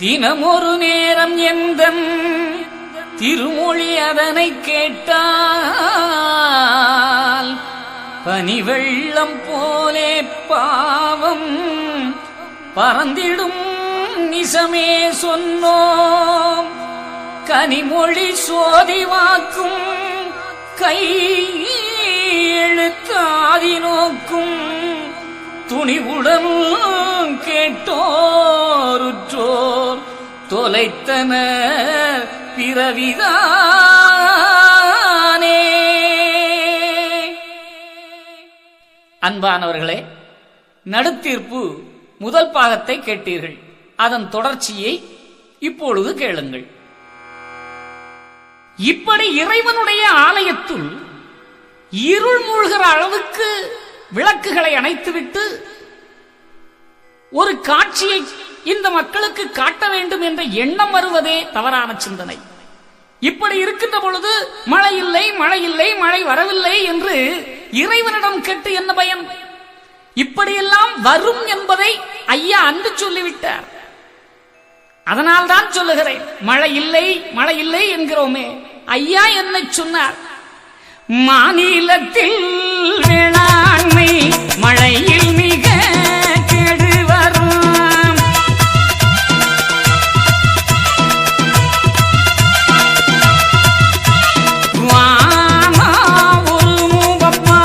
தினமொரு நேரம் எந்தன் திருமொழி அதனை கேட்டால் பனிவெள்ளம் போலே பாவம் பறந்திடும் நிசமே சொன்னோம். கனிமொழி சோதிவாக்கும் கை எழுத்தாதி நோக்கும் துணிவுடன் கேட்டோருற்றோர் தொலைத்தன பிறவிதானே. அன்பானவர்களே, நடுத்தீர்ப்பு முதல் பாகத்தை கேட்டீர்கள். அதன் தொடர்ச்சியை இப்பொழுது கேளுங்கள். இப்படி இறைவனுடைய ஆலயத்துள் இருள் மூழ்கிற அளவுக்கு விளக்குகளை அணைத்துவிட்டு ஒரு காட்சியை இந்த மக்களுக்கு காட்ட வேண்டும் என்ற எண்ணம் வருவதே தவறான சிந்தனை. இப்படி இருக்கின்ற பொழுது மழை இல்லை, மழை இல்லை, மழை வரவில்லை என்று இறைவனிடம் கேட்டு என்ன பயன்? இப்படியெல்லாம் வரும் என்பதை ஐயா அன்று சொல்லிவிட்டார். அதனால்தான் சொல்லுகிறேன், மழை இல்லை மழை இல்லை என்கிறோமே. ஐயா என்ன சொன்னார்? மாநிலத்தில் வேளாண்மை மழையில் மிக கெடு வரும். வானா ஒரு மூவப்பா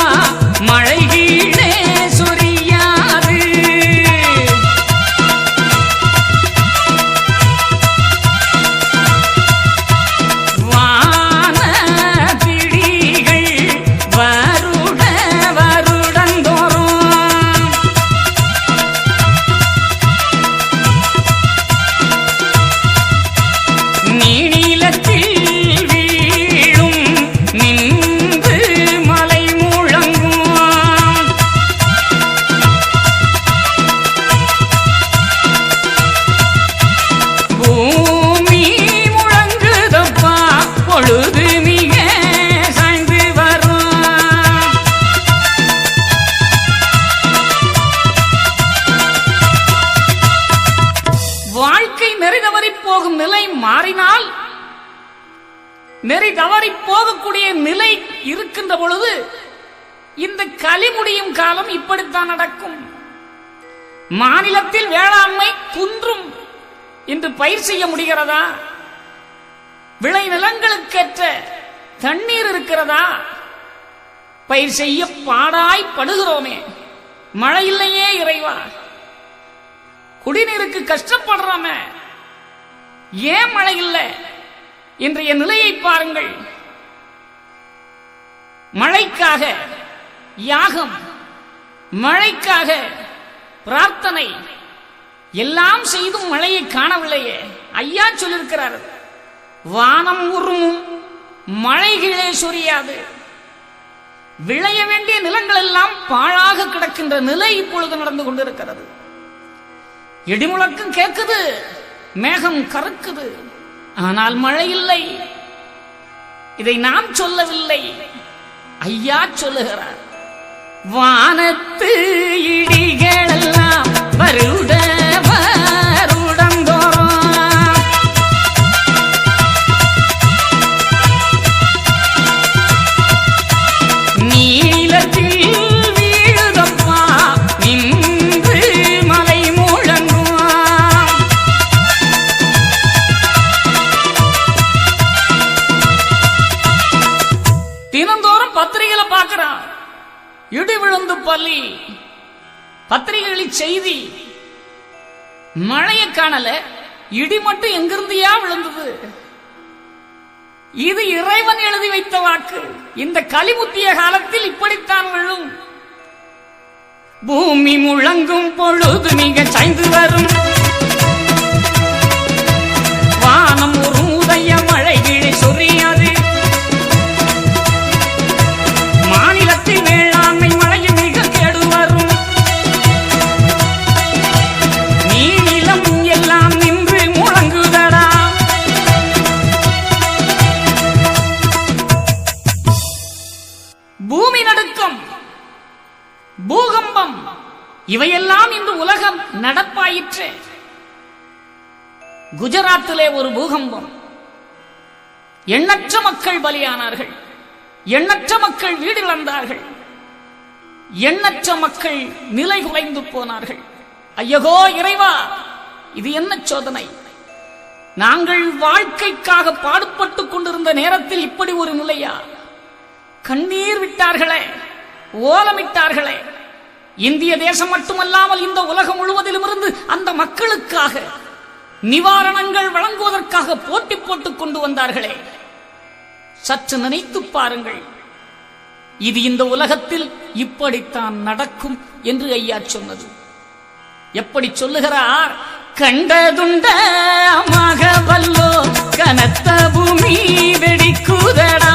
மழை கீழே சொரியாது. மாறினால் நெறி தவறி போகக்கூடிய நிலை இருக்கின்ற பொழுது இந்த களி முடியும் காலம் இப்படித்தான் நடக்கும். மாநிலத்தில் வேளாண்மை குன்றும். இன்று பயிர் செய்ய முடிகிறதா? விளை நிலங்களுக்கேற்ற தண்ணீர் இருக்கிறதா? பயிர் செய்ய பாடாய் படுகிறோமே. மழை இல்லையே இறைவா, குடிநீருக்கு கஷ்டப்படுறோமே, ஏன் மழை இல்லை? இன்றைய நிலையை பாருங்கள். மழைக்காக யாகம், மழைக்காக பிரார்த்தனை எல்லாம் செய்தும் மழையை காணவில்லையே. ஐயா சொல்லிருக்கிறார், வானம் உருமும் மழை கீழே சொரியாது. விளைய வேண்டிய நிலங்கள் எல்லாம் பாழாக கிடக்கின்ற நிலை இப்பொழுது நடந்து கொண்டிருக்கிறது. இடிமுழக்கம் கேட்குது, மேகம் கருக்குது, ஆனால் மழை இல்லை. இதை நாம் சொல்லவில்லை, ஐயா சொல்லுகிறார். வானத்து இடிகளெல்லாம் வருட வருடந்தோறும் நீலத்தில் வீழுதப்பா நின்று மலை முழங்குவான். தினந்தோறும் பத்திரிகையில பார்க்கிறான், இடி விழுந்து பள்ளி பத்திரிகைகளில் செய்தி. மழையை காணல, இடி மட்டும் எங்கிருந்தியா விழுந்தது? இது இறைவன் எழுதி வைத்த வாக்கு. இந்த களிமுத்திய காலத்தில் இப்படித்தான் விழும். பூமி முழங்கும் பொழுது மிக சாய்ந்து வரும். வானம் ஒரு உதய மழை கீழே சொரியாது. மாநிலத்தில் வேளாண்மை மழையில் மிக கேடு வரும். நீலம் எல்லாம் நின்று முழங்குதடா. பூமி நடுக்கம், பூகம்பம் இவையெல்லாம் இன்று உலகம் நடப்பாயிற்று. குஜராத்திலே ஒரு பூகம்பம். எண்ணற்ற மக்கள் பலியானார்கள். எண்ணற்ற மக்கள் வீடு இழந்தார்கள். எண்ணற்ற மக்கள் நிலை குலைந்து போனார்கள். ஐயகோ இறைவா, இது என்ன சோதனை? நாங்கள் வாழ்க்கைக்காக பாடுபட்டுக் கொண்டிருந்த நேரத்தில் இப்படி ஒரு நிலையா? கண்ணீர் விட்டார்களே, ஓலமிட்டார்களே. இந்திய தேசம் மட்டுமல்லாமல் இந்த உலகம் முழுவதிலும் இருந்து அந்த மக்களுக்காக நிவாரணங்கள் வழங்குவதற்காக போட்டி போட்டுக் கொண்டு வந்தார்களே. சற்று நினைத்து பாருங்கள், இது இந்த உலகத்தில் இப்படித்தான் நடக்கும் என்று ஐயா சொன்னது. எப்படி சொல்லுகிறார்? கண்டதுண்ட மகவல்லோ கனத்த பூமி வெடிக்குதடா,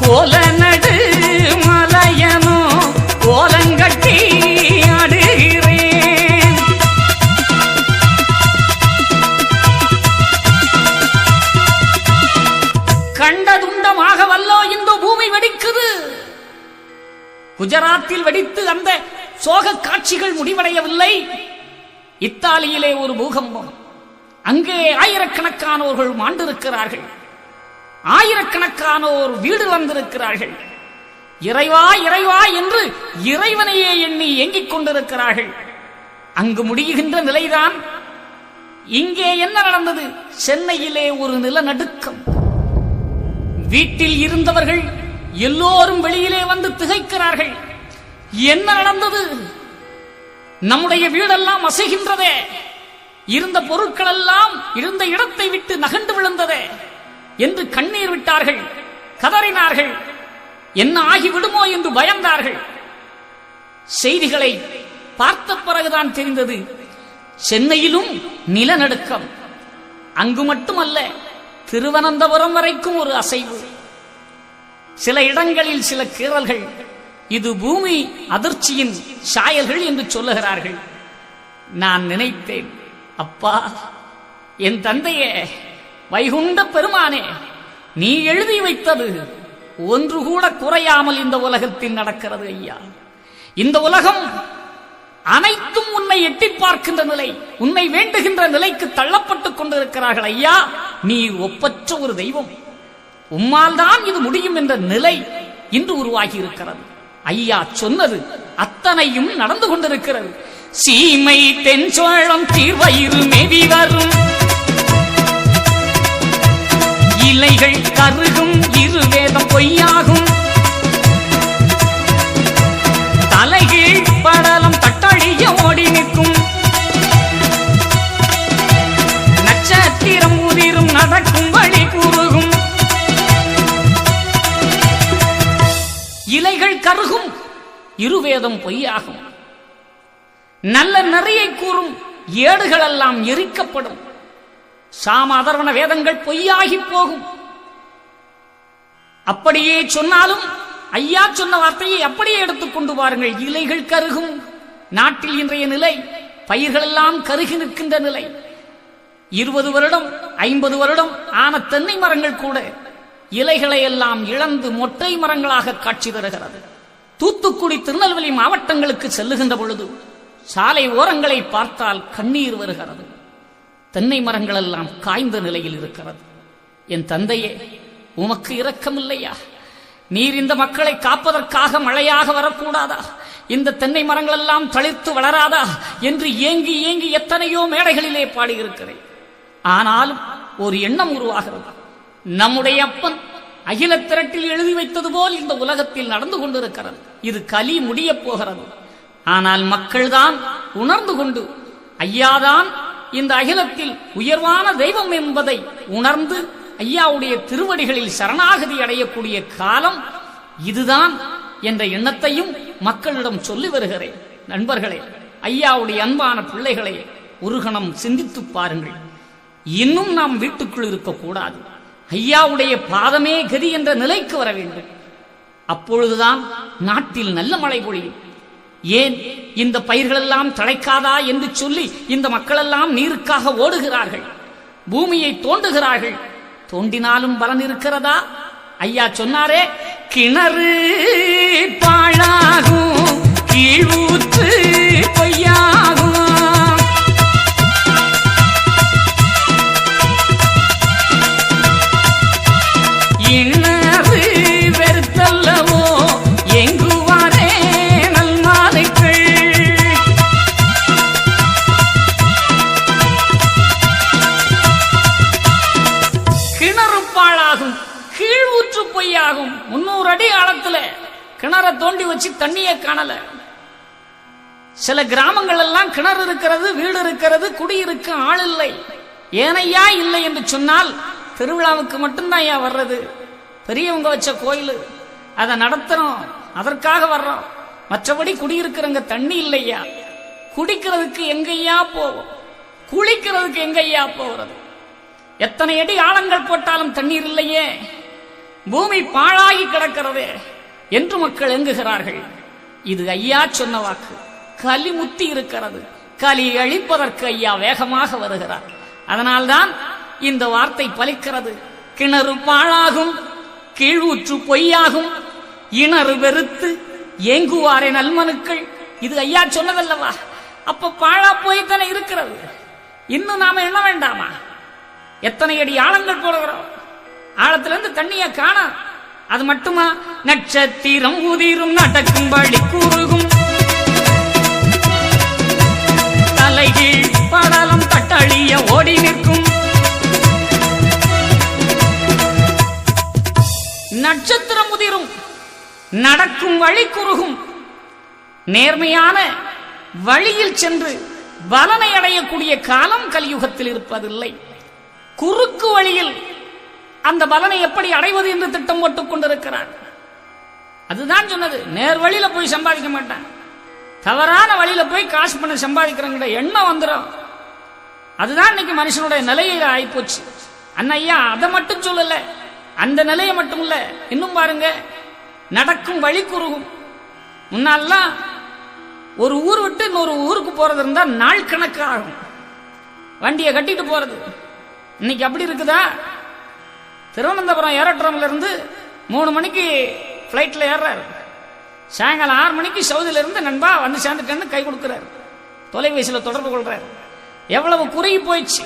கோல நடு மலையனோ கோலங்கட்டி ஆடுகிறேன். கண்டதுண்டமாக வல்லோ இந்த பூமி வெடிக்குது. குஜராத்தில் வெடித்து அந்த சோக காட்சிகள் முடிவடையவில்லை. இத்தாலியிலே ஒரு பூகம்பம். அங்கே ஆயிரக்கணக்கானோர்கள் மாண்டிருக்கிறார்கள். ஆயிரக்கணக்கானோர் வீடு வந்திருக்கிறார்கள். இறைவா இறைவா என்று இறைவனையே எண்ணி ஏங்கிக் கொண்டிருக்கிறார்கள். அங்கு முடிகின்ற நிலைதான். இங்கே என்ன நடந்தது? சென்னையிலே ஒரு நிலநடுக்கம். வீட்டில் இருந்தவர்கள் எல்லோரும் வெளியிலே வந்து திகைக்கிறார்கள். என்ன நடந்தது? நம்முடைய வீடெல்லாம் அசைகின்றதே, இருந்த பொருட்கள் எல்லாம் இருந்த இடத்தை விட்டு நகண்டு விழுந்ததே என்று கண்ணீர் விட்டார்கள், கதறினார்கள். என்ன ஆகிவிடுமோ என்று பயந்தார்கள். செய்திகளை பார்த்த பிறகுதான் தெரிந்தது, சென்னையிலும் நிலநடுக்கம். அங்கு மட்டுமல்ல, திருவனந்தபுரம் வரைக்கும் ஒரு அசைவு. சில இடங்களில் சில கீறல்கள். இது பூமி அதிர்ச்சியின் சாயல்கள் என்று சொல்லுகிறார்கள். நான் நினைத்தேன், அப்பா, என் தந்தையே, வைகுண்ட பெருமானே, நீ எழுதி வைத்தது ஒன்று கூட குறையாமல் இந்த உலகத்தில் நடக்கிறது ஐயா. இந்த உலகம் அனைத்தும் உன்னை எட்டி பார்க்கின்ற நிலை, உன்னை வேண்டுகின்ற நிலைக்கு தள்ளப்பட்டுக் கொண்டிருக்கிறார்கள் ஐயா. நீ ஒப்பற்ற ஒரு தெய்வம், உம்மால் தான் இது முடியும் என்ற நிலை இன்று உருவாகி இருக்கிறது. ஐயா சொன்னது அத்தனையும் நடந்து கொண்டிருக்கிறது. சீமை தென் சோழம் தீர்வயிறு மேவி வரும், இலைகள் கருகும், இருவேதம் பொய்யாகும், தலைகீழ் படலம் தட்டழிய ஓடி நிற்கும், நட்சத்திரம் உதிரும் நடக்கும் வழி கூறுகும், இலைகள் கருகும், இருவேதம் பொய்யாகும், நல்ல நெறியை கூறும் ஏடுகள் எல்லாம் எரிக்கப்படும், சாம அதர்வண வேதங்கள் பொய்யாகி போகும். அப்படியே சொன்னாலும் ஐயா சொன்ன வார்த்தையை அப்படியே எடுத்துக் கொண்டு பாருங்கள். இலைகள் கருகும். நாட்டில் இன்றைய நிலை, பயிர்கள் எல்லாம் கருகி நிற்கின்ற நிலை. 20 வருடம் 50 வருடம் ஆன தென்னை மரங்கள் கூட இலைகளை எல்லாம் இழந்து மொட்டை மரங்களாக காட்சி தருகிறது. தூத்துக்குடி, திருநெல்வேலி மாவட்டங்களுக்கு செல்லுகின்ற பொழுது சாலை ஓரங்களை பார்த்தால் கண்ணீர் வருகிறது. தென்னை மரங்கள் எல்லாம் காய்ந்த நிலையில் இருக்கிறது. என் தந்தையே, உமக்கு இரக்கமில்லையா? நீர் இந்த மக்களை காப்பதற்காக மழையாக வரக்கூடாதா? இந்த தென்னை மரங்கள் எல்லாம் தளிர்த்து வளராதா என்று ஏங்கி ஏங்கி எத்தனையோ மேடைகளிலே பாடியிருக்கிறேன். ஆனாலும் ஒரு எண்ணம் உருவாகிறது. நம்முடைய அப்பன் அகில திரட்டில் எழுதி வைத்தது போல் இந்த உலகத்தில் நடந்து கொண்டிருக்கிறது. இது கலி முடிய போகிறது. ஆனால் மக்கள்தான் உணர்ந்து கொண்டு ஐயாதான் இந்த அகிலத்தில் உயர்வான தெய்வம் என்பதை உணர்ந்து ஐயாவுடைய திருவடிகளில் சரணாகதி அடையக்கூடிய காலம் இதுதான் என்ற எண்ணத்தையும் மக்களிடம் சொல்லி வருகிறேன். நண்பர்களே, ஐயாவுடைய அன்பான பிள்ளைகளை ஒரு கணம் சிந்தித்து பாருங்கள். இன்னும் நாம் வீட்டுக்குள் இருக்கக்கூடாது. ஐயாவுடைய பாதமே கதி என்ற நிலைக்கு வர வேண்டும். அப்பொழுதுதான் நாட்டில் நல்ல மழை பொழியும். ஏன் இந்த பயிர்கள் எல்லாம் தழைக்காதா என்று சொல்லி இந்த மக்கள் எல்லாம் நீருக்காக ஓடுகிறார்கள், பூமியை தோண்டுகிறார்கள். தோண்டினாலும் பலன் இருக்கிறதா? ஐயா சொன்னாரே, கிணறு பாழாகும் கிணற தோண்டி வச்சு தண்ணியே காணல. சில கிராமங்கள் எல்லாம் கிணறு இருக்கிறது, வீடு இருக்கிறது, குடியிருக்கு, ஆள் இல்லை. ஏனையா இல்லை என்று சொன்னால் திருவிழாவுக்கு மட்டும்தான் ஐயா வர்றது. பெரியவங்க வச்ச கோயில், அதை நடத்துறோம், அதற்காக வர்றோம். மற்றபடி குடியிருக்கிறவங்க தண்ணி இல்லையா. குடிக்கிறதுக்கு எங்கய்யா போவோம், குளிக்கிறதுக்கு எங்கய்யா போகிறது? எத்தனை அடி ஆழங்கள் போட்டாலும் தண்ணீர் இல்லையே, பூமி பாழாகி கிடக்கிறதே என்று மக்கள் எங்குகிறார்கள். இது ஐயா சொன்ன வாக்கு. கலி முத்தி இருக்கிறது, கலி அழிப்பதற்கு ஐயா வேகமாக வருகிறார். அதனால்தான் இந்த வார்த்தை பலிக்கிறது. கிணறு பாழாகும், கீழூற்று பொய்யாகும், இணறு வெறுத்து ஏங்குவாரே நல்மனுக்கள். இது ஐயா சொன்னதல்லவா? அப்ப பாழா போய்த்தானே இருக்கிறது. இன்னும் நாம எண்ண வேண்டாமா? எத்தனை அடி ஆழங்கள் போடுகிறோம், ஆழத்திலிருந்து தண்ணிய காண. அது மட்டுமா? நட்சத்திரம் உதிரும், நடக்கும் வழி கூறுகும், தலைகீழ் படலம் தட்டழிய ஓடி நிற்கும். நட்சத்திரம் உதிரும், நடக்கும் வழி குறுகும். நேர்மையான வழியில் சென்று பலனை அடையக்கூடிய காலம் கலியுகத்தில் இருப்பதில்லை. குறுக்கு வழியில் அந்த பலனை எப்படி அடைவது என்று திட்டம் போட்டுக் கொண்டிருக்கிறார். அதுதான் சொன்னது. நேர் வழியில போய் சம்பாதிக்க மாட்டான், தவறான வழியில போய் காசு பண்ண சம்பாதிக்கிறங்கிற எண்ணம் வந்துடும். அதுதான் இன்னைக்கு மனுஷனுடைய நிலையில ஆயிப்போச்சு. அண்ணையா அதை மட்டும் சொல்லல, அந்த நிலையை மட்டும் இல்ல, இன்னும் பாருங்க, நடக்கும் வழி குறுகும். முன்னாலாம் ஒரு ஊர் விட்டு இன்னொரு ஊருக்கு போறது இருந்தா நாள் கணக்கு ஆகும், வண்டியை கட்டிட்டு போறது. இன்னைக்கு அப்படி இருக்குதா? திருவனந்தபுரம் ஏரோட்ரம்ல இருந்து 3 மணிக்கு பிளைட்ல ஏறாரு, சாயங்காலம் 6 மணிக்கு சவுதியில இருந்து நண்பா வந்து சேர்ந்துட்டேன்னு கை கொடுக்கிறார், தொலைபேசியில் தொடர்பு கொள்றாரு. எவ்வளவு குறுகி போயிடுச்சு.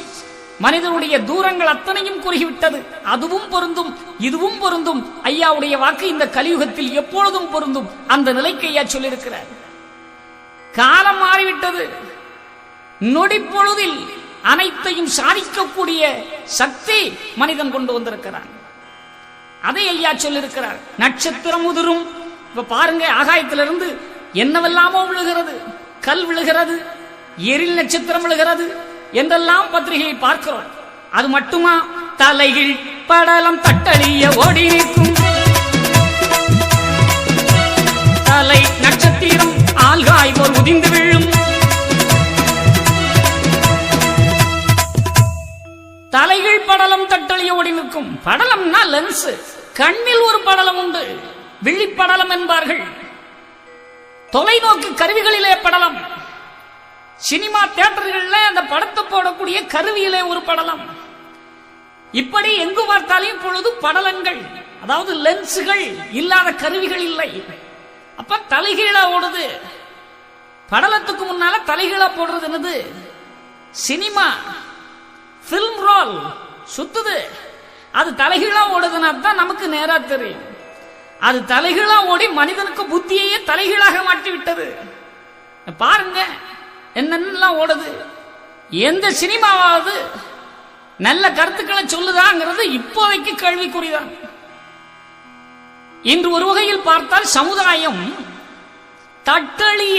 மனிதனுடைய தூரங்கள் அத்தனையும் குறுகிவிட்டது. அதுவும் பொருந்தும், இதுவும் பொருந்தும். ஐயாவுடைய வாக்கு இந்த கலியுகத்தில் எப்பொழுதும் பொருந்தும். அந்த நிலைக்கு ஐயா சொல்லியிருக்கிறார். காலம் மாறிவிட்டது. நொடி பொழுதில் அனைத்தையும் சாதிக்கக்கூடிய சக்தி மனிதன் கொண்டு வந்திருக்கிறான். அதை ஐயா சொல்லியிருக்கிறார். நட்சத்திரம் உதிரும். இப்ப பாருங்க, ஆகாயத்திலிருந்து என்னவெல்லாமோ விழுகிறது, கல் விழுகிறது, எரில் நட்சத்திரம் விழுகிறது என்றெல்லாம் பத்திரிகையை பார்க்கிறோம். அது மட்டுமா? தலைகீழ் படலம் தட்டழிய ஓடி நிற்கும், தலை நட்சத்திரம் ஆல்காய் போல் உதிர்ந்து விழும். தலைகீழ் படலம் தட்டழிய ஓடி நிற்கும். படலம்னா லென்ஸ். கண்ணில் ஒரு படலம் உண்டு, விழிப்படலம் என்பார்கள். தொலைநோக்கு கருவிகளிலே படலம். சினிமா தியேட்டர்கள்ல அந்த படத்தை போடக்கூடிய கருவியிலே ஒரு படலம். இப்படி எங்கு பார்த்தாலும் இப்பொழுது படலங்கள், அதாவது லென்ஸுகள் இல்லாத கருவிகள் இல்லை. அப்ப தலைகீழா ஓடுது. படலத்துக்கு முன்னால தலைகீழா போடுறது என்னது? சினிமா பிலிம் ரோல் சுத்துது. அது தலைகீழா ஓடுதுன்னா தான் நமக்கு நேரா தெரியும். அது தலைகீழா ஓடி மனிதனுக்கு புத்தியையே தலைகீழாக மாற்றி விட்டது. பாருங்க என்னென்னலாம் ஓடுது. எந்த சினிமாவாவது நல்ல கருத்துக்களை சொல்லுதாங்கிறது இப்போதைக்கு கேள்விக்குறிதான். இன்று ஒரு வகையில் பார்த்தால் சமுதாயம் தட்டழிய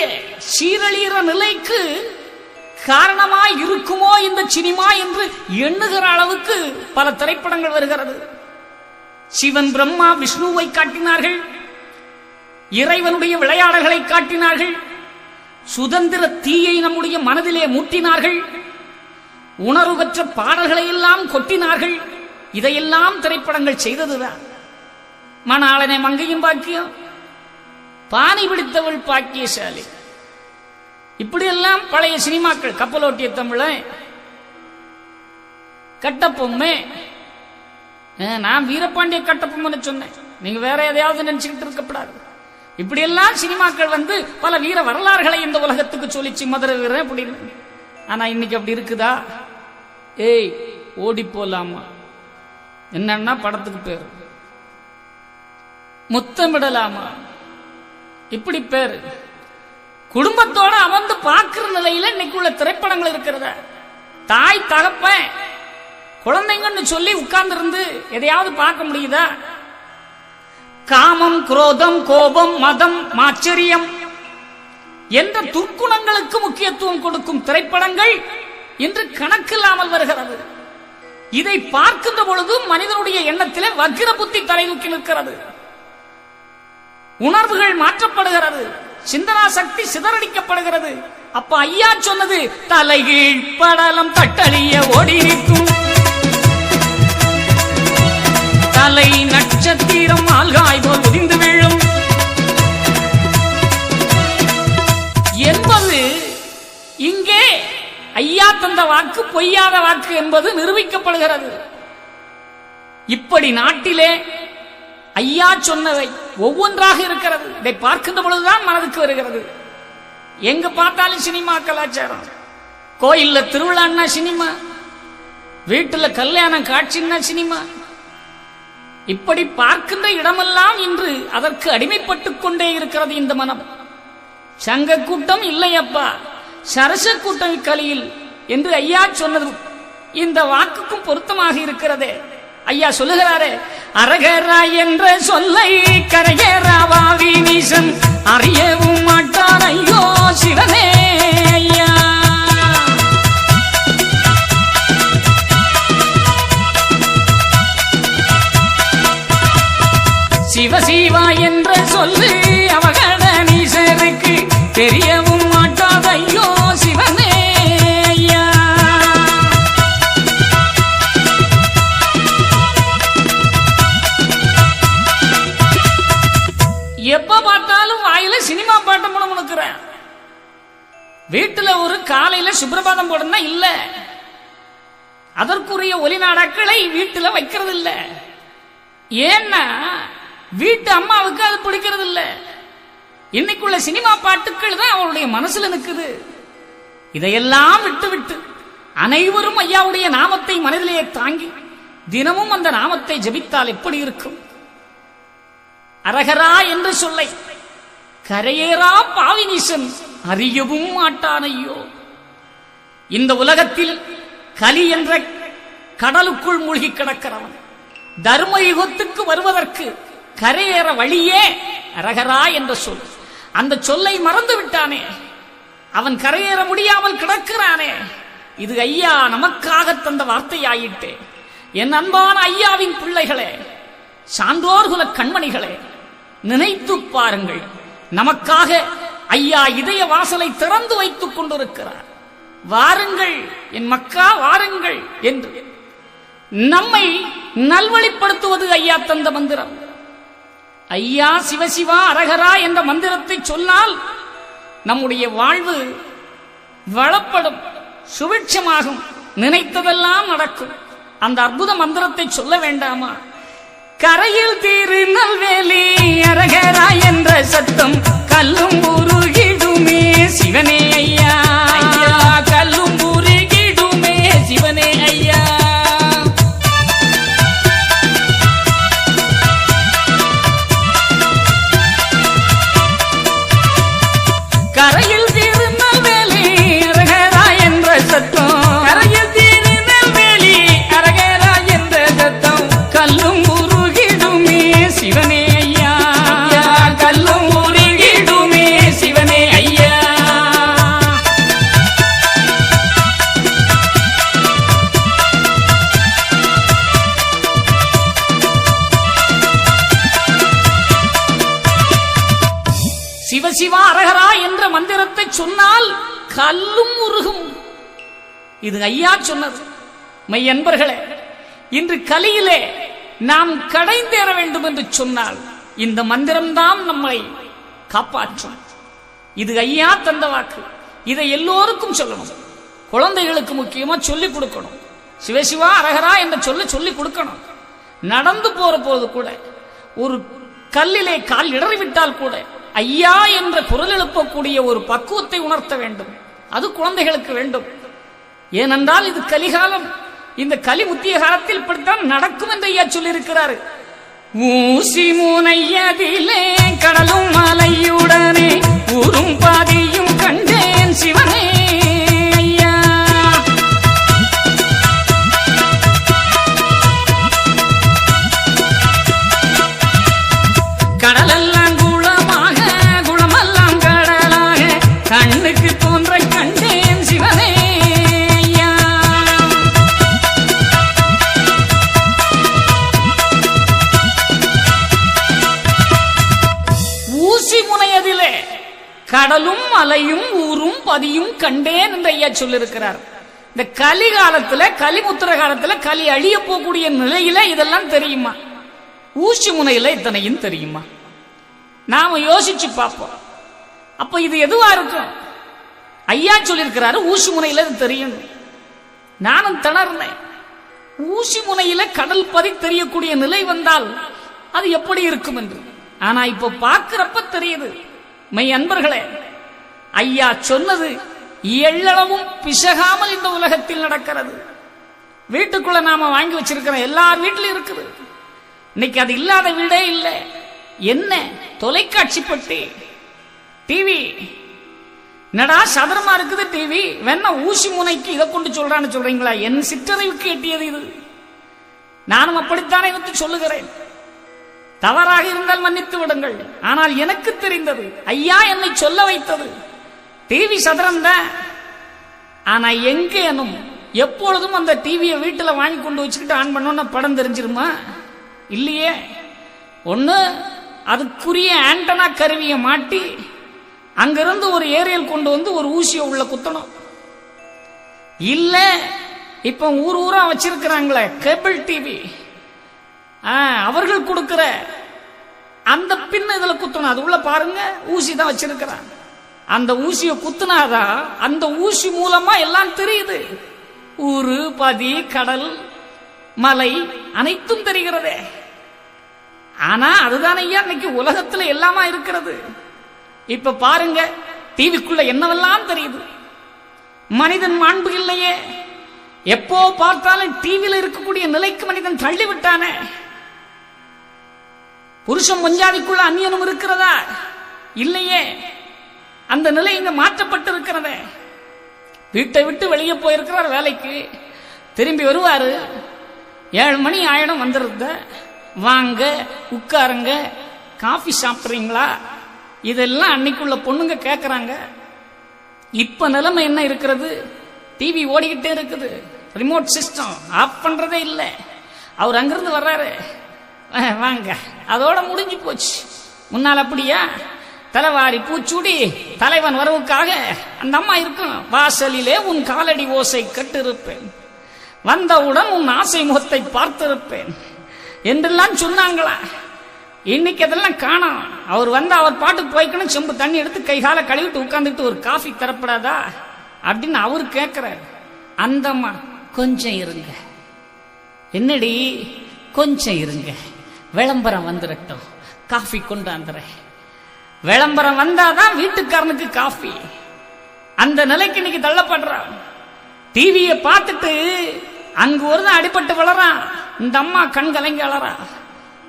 சீரழிகிற நிலைக்கு காரணமாய் இருக்குமோ இந்த சினிமா என்று எண்ணுகிற அளவுக்கு பல திரைப்படங்கள் வருகிறது. சிவன் பிரம்மா விஷ்ணுவை காட்டினார்கள், இறைவனுடைய விளையாடல்களை காட்டினார்கள், சுதந்திர தீயை நம்முடைய மனதிலே மூட்டினார்கள், உணர்வு பெற்ற பாடல்களை எல்லாம் கொட்டினார்கள். இதையெல்லாம் திரைப்படங்கள் செய்ததுதான். மணாளனை மங்கையும் பாக்கியம், பானை பிடித்தவள் பாக்கியசாலி, இப்படியெல்லாம் பழைய சினிமாக்கள். கப்பலோட்டிய தமிழன், கட்டப்பொம்மை. நான் வீரபாண்டிய கட்டப்பொம்மை சொன்னேன், நீங்க வேற எதையாவது நினைச்சுக்கிட்டு இருக்கப்படாது. இப்படியெல்லாம் சினிமாக்கள் வந்து பல வீர வரலாறுகளை இந்த உலகத்துக்கு சொல்லிச்சு, மதுரை வீரன் அப்படின்னு. ஆனா இன்னைக்கு அப்படி இருக்குதா? ஏய் ஓடி போலாமா, என்னன்னா படத்துக்கு பேரு, முத்தமிடலாமா, இப்படி பேரு. குடும்பத்தோட அமர்ந்து பார்க்கிற நிலையில இன்னைக்கு உள்ள திரைப்படங்கள் இருக்கிறத. தாய் தகப்பன் குழந்தைங்கன்னு சொல்லி உட்கார்ந்து இருந்து எதையாவது பார்க்க முடியுதா? காமம், குரோதம், கோபம், மதம், மாச்சரியம் என்ற துர்க்குணங்களுக்கு முக்கியத்துவம் கொடுக்கும் திரைப்படங்கள் இன்று கணக்கில்லாமல் வருகிறது. இதை பார்க்கின்ற பொழுது மனிதனுடைய எண்ணத்திலே வக்கிர புத்தி தலைதூக்கி நிற்கிறது. உணர்வுகள் மாற்றப்படுகிறது, சிந்தனா சக்தி சிதறடிக்கப்படுகிறது. அப்ப ஐயா சொன்னது தலைகீழ் படலம் தட்டழிய ஓடி நிற்கும் தலை நட்சத்திரம் ஆல்காய் போல் உதிர்ந்து விழும் என்பது இங்கே ஐயா தந்த வாக்கு பொய்யாத வாக்கு என்பது நிரூபிக்கப்படுகிறது. இப்படி நாட்டிலே ஐயா சொன்னவை ஒவ்வொன்றாக இருக்கிறது. இதை பார்க்கின்ற பொழுதுதான் மனதுக்கு வருகிறது. எங்க பார்த்தாலும் சினிமா கலாச்சாரம். கோயில்ல திருவிழான்னா சினிமா, வீட்டுல கல்யாண காட்சின்னா சினிமா. இப்படி பார்க்கின்ற இடமெல்லாம் இன்று அதற்கு அடிமைப்பட்டுக் கொண்டே இருக்கிறது இந்த மனம். சங்க கூட்டம் இல்லையப்பா, சரச கூட்டம் கலியில் என்று ஐயா சொன்னது இந்த வாக்குக்கும் பொருத்தமாக இருக்கிறதே. ஐயா சொல்லுகிறாரே, அரகரா என்ற சொல்லை கரையேறாவாவி நீசன் அறியவும் மாட்டான் ஐயோ சிவனே ஐயா. சிவசிவா என்ற சொல்லு அவகட நீசருக்கு தெரியவும் மாட்டாத ஐயோ சிவனே ஐயா. எப்ப பார்த்தாலும் வாயில சினிமா பாட்டு முணுமுணுக்கிறேன். வீட்டுல ஒரு காலையில சுப்பிரபாதம் போடுனா இல்ல, அதற்குரிய ஒலி நாடாக்களை வீட்டுல வைக்கிறது இல்ல. ஏன்னா வீட்டு அம்மாவுக்கு அது பிடிக்கிறது இல்ல. இன்னைக்குள்ள சினிமா பாட்டுக்கள் தான் அவருடைய மனசுல நிற்குது. இதையெல்லாம் விட்டு விட்டு அனைவரும் ஐயாவுடைய நாமத்தை மனதிலேயே தாங்கி தினமும் அந்த நாமத்தை ஜபித்தால் எப்படி இருக்கும்? அரகரா என்று சொல்லை கரையேறா பாவினிசன் அறியவும் மாட்டான் ஐயோ. இந்த உலகத்தில் கலி என்ற கடலுக்குள் மூழ்கி கிடக்கிறவன் தர்ம யுகத்துக்கு வருவதற்கு கரையேற வழியே அரகரா என்ற சொல். அந்த சொல்லை மறந்து விட்டானே, அவன் கரையேற முடியாமல் கிடக்கிறானே. இது ஐயா நமக்காக தந்த வார்த்தையாயிட்டே. என் அன்பான ஐயாவின் பிள்ளைகளே, சான்றோர்குல கண்மணிகளே, நினைத்து பாருங்கள். நமக்காக ஐயா இதய வாசலை திறந்து வைத்துக் கொண்டிருக்கிறார். வாருங்கள் என் மக்கா வாருங்கள் என்று நம்மை நல்வழிப்படுத்துவது ஐயா தந்த மந்திரம். ஐயா சிவசிவா அரகரா என்ற மந்திரத்தை சொன்னால் நம்முடைய வாழ்வு வளப்படும், சுபிட்சமாகும், நினைத்ததெல்லாம் நடக்கும். அந்த அற்புத மந்திரத்தை சொல்ல வேண்டாமா? கரையில் திருநெல்வேலி அரகரா என்ற சத்தம் கல்லும் உருகிடுமே சிவனே ஐயா. கல்லும் உருகிடுமே சிவனே ஐயா. கரையில் திருநெல்வேலி அரகரா என்ற சத்தம், கரையில் திருநெல்வேலி அரகரா என்ற சத்தம் கல்லும் உருகிடுமே சிவனே ஐயா. கல்லும் உருகிடுமே சிவனே ஐயா. சிவசிவா அரகரா என்ற மந்திரத்தை சொன்னால் கல்லும் உருகும். இது ஐயா சொன்னது. மெய் அன்பர்களே, இன்று கலியிலே நாம் கடைந்தேற வேண்டும் என்று சொன்னால் இந்த மந்திரம்தான் நம்மை காப்பாற்றும். இது ஐயா தந்த வாக்கு. இதை எல்லோருக்கும் சொல்லணும். குழந்தைகளுக்கு முக்கியமா சொல்லிக் கொடுக்கணும். சிவசிவா அரகரா என்ற சொல்லிக் கொடுக்கணும். நடந்து போற போது கூட ஒரு கல்லிலே கால் இடறிவிட்டால் கூட ஐயா என்ற குரல் எழுப்பக்கூடிய ஒரு பக்குவத்தை உணர்த்த வேண்டும். அது குழந்தைகளுக்கு வேண்டும். ஏனென்றால் இது கலிகாலம். இந்த கலி முத்திய காலத்தில் இப்படித்தான் நடக்கும் என்று ஐயா சொல்லியிருக்கிறார். ஊசி முனையதிலே கடலும் மலையுடனே ஊரும் பாதியும் கண்டேன் சிவனே ஐயா. கடலும் மலையும் ஊரும் பதியும் கண்டேன் என்று ஐயா சொல்லிருக்கிறார். இந்த கலி காலத்துல, கலிமுத்திர காலத்துல, கலி அழிய போகக்கூடிய நிலையில இதெல்லாம் தெரியுமா? ஊசி முனையில இத்தனையும் தெரியுமா? நாம யோசிச்சு பார்ப்போம். அப்ப இது எதுவா இருக்கும்? ஐயா சொல்லிருக்கிறாரு ஊசி முனையில இது தெரியும். நானும் திணறேன். ஊசி முனையில கடல் பதி தெரியக்கூடிய நிலை வந்தால் அது எப்படி இருக்கும் என்று. ஆனா இப்ப பார்க்கிறப்ப தெரியுது. மை அன்பர்களே, ஐயா சொன்னது எள்ளளவும் பிசகாமல் இந்த உலகத்தில் நடக்கிறது. வீட்டுக்குள்ள நாம வாங்கி வச்சிருக்கிற எல்லார் வீட்டிலும் இருக்குது. இன்னைக்கு அது இல்லாத வீடே இல்லை. என்ன தொலைக்காட்சி பெட்டி, டிவி. என்னடா சதுரமா இருக்குது டிவி, வேணா ஊசி முனைக்கு இதை கொண்டு சொல்றான்னு சொல்றீங்களா? என் சிற்றறிவுக்கு எட்டியது இது. நானும் அப்படித்தானே வந்து சொல்லுகிறேன். தவறாக இருந்தால் மன்னித்து விடுங்கள். ஆனால் எனக்கு தெரிந்தது, ஐயா என்னை சொல்ல வைத்தது டிவி சதுரம் தான். ஆனா எங்கேனும் எப்பொழுதும் அந்த டிவியை வீட்டுல வாங்கி கொண்டு வச்சுக்கிட்டு ஆன் பண்ணோம்னா படம் தெரிஞ்சிருமா? இல்லையே. ஒண்ணு அதுக்குரிய ஆண்டனா கருவியை மாட்டி அங்கிருந்து ஒரு ஏரியல் கொண்டு வந்து ஒரு ஊசியை உள்ள குத்தணும். இல்ல இப்ப ஊர் ஊரா வச்சிருக்கிறாங்களே கேபிள் டிவி, அவர்கள் கொடுக்கிற அந்த பின் இதுல குத்தணும். அது உள்ள பாருங்க ஊசி தான் வச்சிருக்கிறான். அந்த ஊசியை குத்துனாதான் அந்த ஊசி மூலமா எல்லாம் தெரியுது. ஊரு, பதி, கடல், மலை அனைத்தும் தெரிகிறதே. ஆனா அதுதான் ஐயா இன்னைக்கு உலகத்துல எல்லாமா இருக்கிறது. இப்ப பாருங்க, டிவிக்குள்ள என்னவெல்லாம் தெரியுது. மனிதன் மாண்பு இல்லையே. எப்போ பார்த்தாலும் டிவியில இருக்கக்கூடிய நிலைக்கு மனிதன் தள்ளிவிட்டானே. புருஷன் பஞ்சாதிக்குள்ள அந்நியனும் இருக்கிறதா? இல்லையே. அந்த நிலை இங்க மாற்றப்பட்டு இருக்கிறதே. வீட்டை விட்டு வெளியே போயிருக்கிறார் வேலைக்கு, திரும்பி வருவாரு 7 மணி ஆயிடும். வந்துருந்த வாங்க உட்காருங்க, காஃபி சாப்பிட்றீங்களா? இதெல்லாம் அன்னைக்குள்ள பொண்ணுங்க கேட்கறாங்க. இப்ப நிலைமை என்ன இருக்கிறது? டிவி ஓடிக்கிட்டே இருக்குது, ரிமோட் சிஸ்டம் ஆஃப் பண்றதே இல்லை. அவர் அங்கிருந்து வர்றாரு, வாங்க, அதோட முடிஞ்சு போச்சு. முன்னால் அப்படியா? தலைவாரி பூச்சூடி தலைவன் வரவுக்காக அந்த அம்மா இருக்கும். வாசலிலே உன் காலடி ஓசை கட்டிருப்பேன், வந்தவுடன் உன் ஆசை முகத்தை பார்த்திருப்பேன் என்றெல்லாம் சொன்னாங்களா? இன்னைக்கு அதெல்லாம் காணோம். அவர் வந்து அவர் பாட்டுக்கு போய்க்கணும், செம்பு தண்ணி எடுத்து கை கால கழுவிட்டு உட்கார்ந்துட்டு ஒரு காஃபி தரப்படாதா அப்படின்னு அவரு கேட்கிறார். அந்த அம்மா கொஞ்சம் இருங்க, என்னடி கொஞ்சம் இருங்க, விளம்பரம் வந்துடட்டும், காஃபி கொண்டாந்துறேன். விளம்பரம் வந்தாதான் வீட்டுக்காரனுக்கு காஃபி. அந்த நிலைக்கு இன்னைக்கு தள்ளப்படுறான். டிவியை பார்த்துட்டு அங்கு ஒருதான் அடிபட்டு வளரான். இந்த அம்மா கண் கலங்கி வளரா.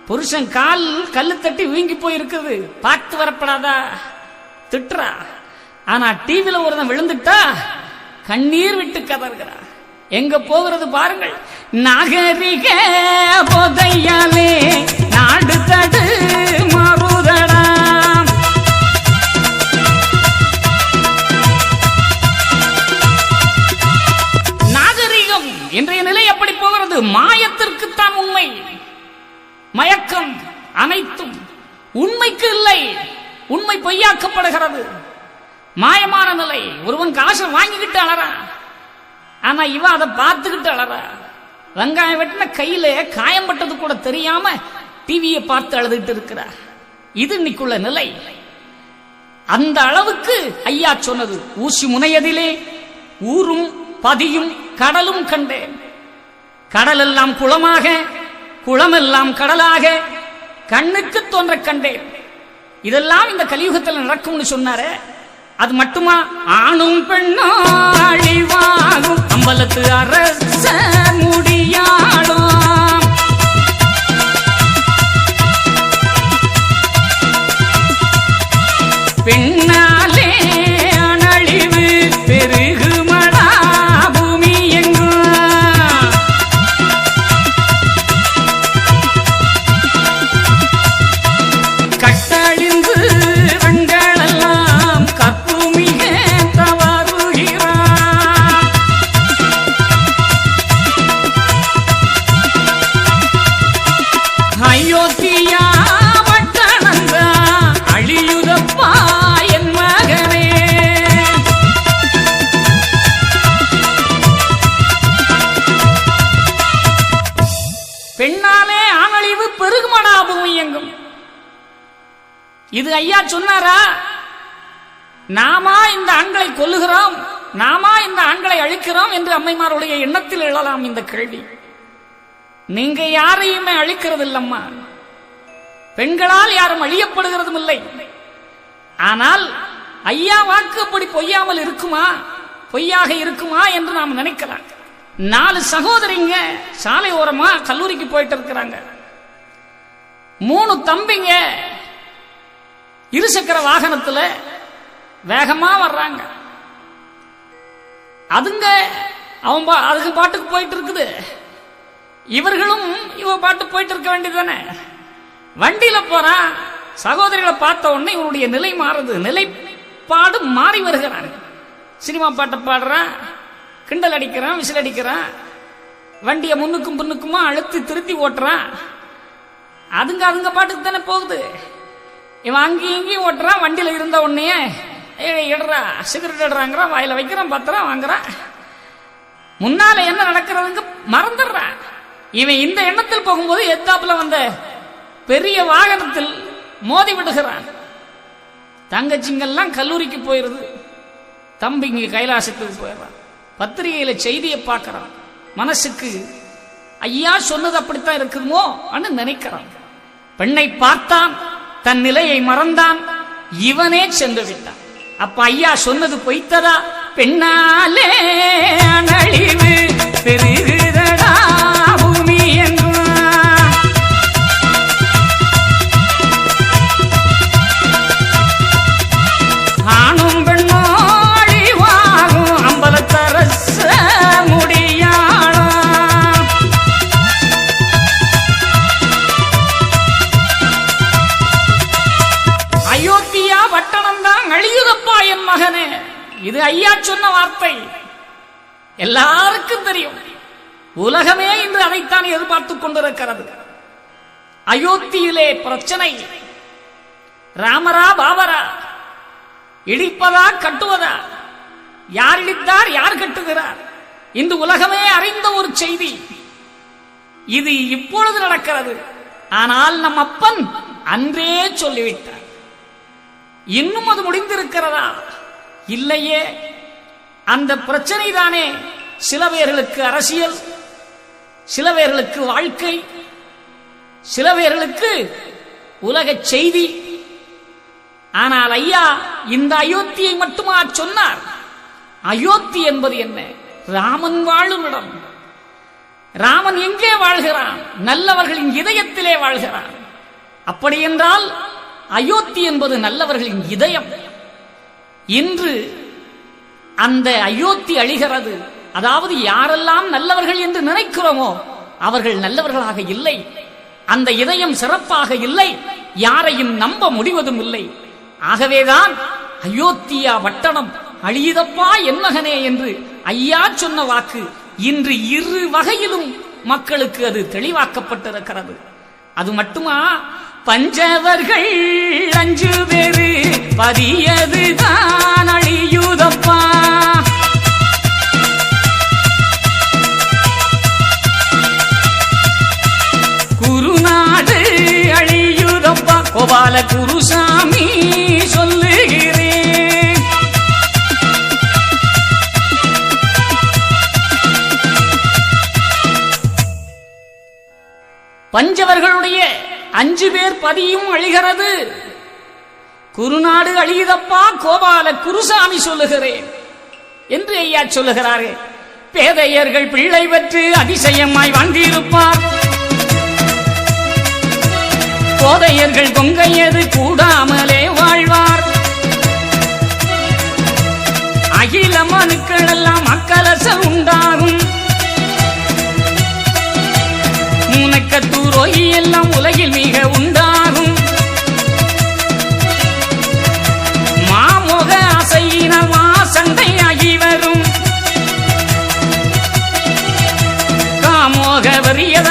புருஷன் கால் கல்லு தட்டி வீங்கி போயிருக்குது, பார்த்து வரப்படாதா திட்டுறா. ஆனா டிவில ஒருதான் விழுந்துட்டா கண்ணீர் விட்டு கதறுகிறா. எங்க போகிறது பாருங்கள். நாகரிக போதையாலே நாடு தடு மாறுதடா. நாகரிகம் இன்றைய நிலை எப்படி போகிறது? மாயத்திற்குத்தான் உண்மை, மயக்கம் அனைத்தும் உண்மைக்கு இல்லை. உண்மை பொய்யாக்கப்படுகிறது. மாயமான நிலை. ஒருவன் காசை வாங்கிக்கிட்டு அழறான், ஆனா இவன் அதை பார்த்துக்கிட்டு அழறா. வெங்காயம் வெட்டின கையில காயம்பட்டது கூட தெரியாம டிவியை பார்த்து அழுதுட்டு இருக்கிறார். இது இன்னைக்குள்ள நிலை. அந்த அளவுக்கு ஐயா சொன்னது, ஊசி முனையதிலே ஊரும் பதியும் கடலும் கண்டேன். கடல் எல்லாம் குளமாக, குளமெல்லாம் கடலாக கண்ணுக்கு தோன்ற கண்டேன். இதெல்லாம் இந்த கலியுகத்தில் நடக்கும்னு சொன்னாரே, அது மட்டுமா? ஆணும் பெண்ணும் அழிவாகும், அம்பலத்து அரச முடியாடும். பெண்ணாலே அனழிவு பெருகுமடா பூமி எங்கும். கட்டழிந்து வெண்களெல்லாம் கற்புமிக தவறுகிறான். அயோத்தியா வட்டணந்தா அழியுதப்பா என் மகனே. சொன்னாரா? நாமா இந்த ஆண்களை கொல்லுகிறோம், நாமா இந்த ஆண்களை அழிக்கிறோம் என்று அம்மைமாருடைய எண்ணத்தில் எழலாம் இந்த கேள்வி. நீங்க யாரையுமே அழிக்கிறது இல்லம்மா, பெண்களால் யாரும் அழியப்படுகிறதும் இல்லை. ஆனால் ஐயா வாக்கு அப்படி பொய்யாமல் இருக்குமா, பொய்யாக இருக்குமா என்று நாம் நினைக்கலாம். 4 சகோதரிங்க சாலை ஓரமா கல்லூரிக்கு போயிட்டு இருக்கிறாங்க. 3 தம்பிங்க இருசக்கர வாகனத்துல வேகமா வர்றாங்க. அதுங்க அதுக்கு பாட்டுக்கு போயிட்டு இருக்குது, இவர்களும் இவ பாட்டு போயிட்டு இருக்க வேண்டியதுதானே. வண்டியில போறான், சகோதரிகளை பார்த்த உடனே இவனுடைய நிலை மாறுது, நிலைப்பாடு மாறி வருகிறான். சினிமா பாட்டை பாடுறான், கிண்டல் அடிக்கிறான், விசில் அடிக்கிறான், வண்டியை முன்னுக்கும் பின்னுக்குமா அழுத்தி திருத்தி ஓட்டுறான். அதுங்க பாட்டுக்கு தானே போகுது. இவன் அங்கேயும் இங்கேயும் ஓட்டுறான். வண்டியில இருந்த உடனே இடறா சிகரெட் எடுறாங்கிறான், வாயில வைக்கிறான், பத்திரம் வாங்குறான். முன்னால என்ன நடக்கிறதுங்க மறந்துடுறான். இவன் இந்த எண்ணத்தில் போகும்போது எத்தாப்புல வந்த பெரிய வாகனத்தில் மோதி விடுகிறான். தங்கச்சிங்கெல்லாம் கல்லூரிக்கு போயிருது, தம்பிங்க கைலாசத்துக்கு போயிடுறான். பத்திரிகையில செய்தியை பார்க்கிறான், மனசுக்கு ஐயா சொன்னது அப்படித்தான் இருக்குமோ நினைக்கிறான். பெண்ணை பார்த்தான், தன் நிலையை மறந்தான், இவனே சென்று விட்டான். அப்ப ஐயா சொன்னது பொய்த்ததா? பெண்ணாலே அழிவு பெருகுதடா பூமி என்றான். ஆணும் பெண்ணோ அழிவாகும் அம்பலத்தரச முடியாளா. அயோத்தியா பட்டணம் தான் அழியுதப்பா என் மகனே. இது ஐயா சொன்ன வார்த்தை, எல்லாருக்கும் தெரியும். உலகமே இன்று அதைத்தான் எதிர்பார்த்துக் கொண்டிருக்கிறது. அயோத்தியிலே பிரச்சனை, ராமரா பாபரா, இடிப்பதா கட்டுவதா, யார் இடித்தார் யார் கட்டுகிறார், இந்த உலகமே அறிந்த ஒரு செய்தி. இது இப்பொழுது நடக்கிறது. ஆனால் நம் அப்பன் அன்றே சொல்லிவிட்டார். இன்னும் அது முடிந்திருக்கிறதா? இல்லையே. அந்த பிரச்சனை தானே சில பேர்களுக்கு அரசியல், சில பேர்களுக்கு வாழ்க்கை, சில பேர்களுக்கு உலக செய்தி. ஆனால் ஐயா இந்த அயோத்தியை மட்டுமா சொன்னார்? அயோத்தி என்பது என்ன? ராமன் வாழும் இடம். ராமன் எங்கே வாழ்கிறான்? நல்லவர்களின் இதயத்திலே வாழ்கிறான். அப்படி என்றால் அயோத்தி என்பது நல்லவர்களின் இதயம். இன்று அந்த அயோத்தி அழிகிறது. அதாவது யாரெல்லாம் நல்லவர்கள் என்று நினைக்கிறோமோ அவர்கள் நல்லவர்களாக இல்லை, அந்த இதயம் சிறப்பாக இல்லை, யாரையும் நம்ப முடிவதும் இல்லை. ஆகவேதான் அயோத்தியா வட்டணம் அழியுதப்பா என் மகனே என்று ஐயா சொன்ன வாக்கு இன்று இரு வகையிலும் மக்களுக்கு அது தெளிவாக்கப்பட்டிருக்கிறது. அது மட்டுமா? பஞ்சவர்கள் 5 பேரு பதியதுதான் அழியுதப்பா. குருநாடு அழியுதப்பா, கோபால குருசாமி சொல்லுகிறேன். பஞ்சவர்களுடைய 5 பேர் பதியும் அழிகிறது. குருநாடு அழியுதப்பா, கோபால குருசாமி சொல்லுகிறேன் என்று ஐயா சொல்லுகிறார்கள். பேதையர்கள் பிள்ளை பெற்று அதிசயமாய் வாழ்ந்திருப்பார், கோதையர்கள் கொங்கையது கூடாமலே வாழ்வார். அகில மனுக்கள் எல்லாம் அக்கலசல் உண்டாகும், மூனக்கத்தூரோகி எல்லாம் உலகில் மிக உண்டாகும். மாமோக ஆசையினால் சண்டை ஆகி வரும், காமோக வரியத